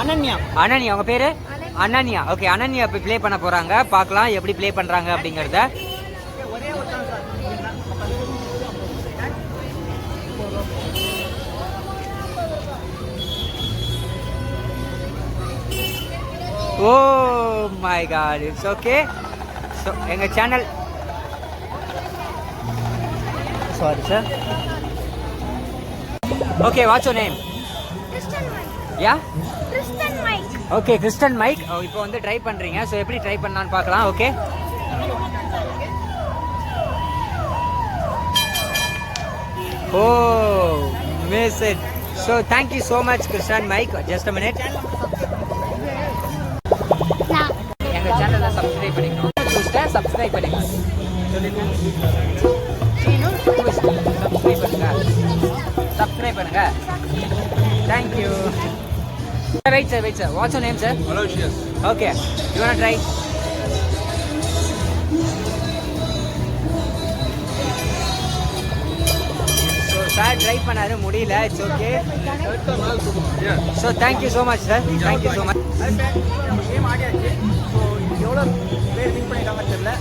அனன்யா. அனன்யா உங்க பேரு? அனன்யா. ஓகே, அனன்யா இப்போ ப்ளே பண்ண போறாங்க. பார்க்கலாம் எப்படி ப்ளே பண்றாங்க அப்படிங்கறத. Oh my god, it's okay. So எங்க channel, sorry sir. Okay, what's your name? Yeah, Kristen Mike. Okay, Kristen Mike. இப்போ வந்து ட்ரை பண்றீங்க. ஸோ எப்படி ட்ரை பண்ணலான்னு பார்க்கலாம். Okay, oh miss it. So thank you so much Kristen Mike. Just a minute. எங்க சேனலை subscribe பண்ணிக்கணும். சப்ஸ்கிரைப் பண்ணிக்கணும். சப்ஸ்கிரைப் பண்ணுங்க. Thank you. Wait sir, wait sir. What's your name sir? Aloysius. Okay. You wanna try? So sir try பண்ணாரு முடியல. It's okay. So thank you so much sir. Thank you so much. Game ஆடியாச்சு. So எவ்வளோ பேர் win பண்ணிட்டாங்க தெரியல.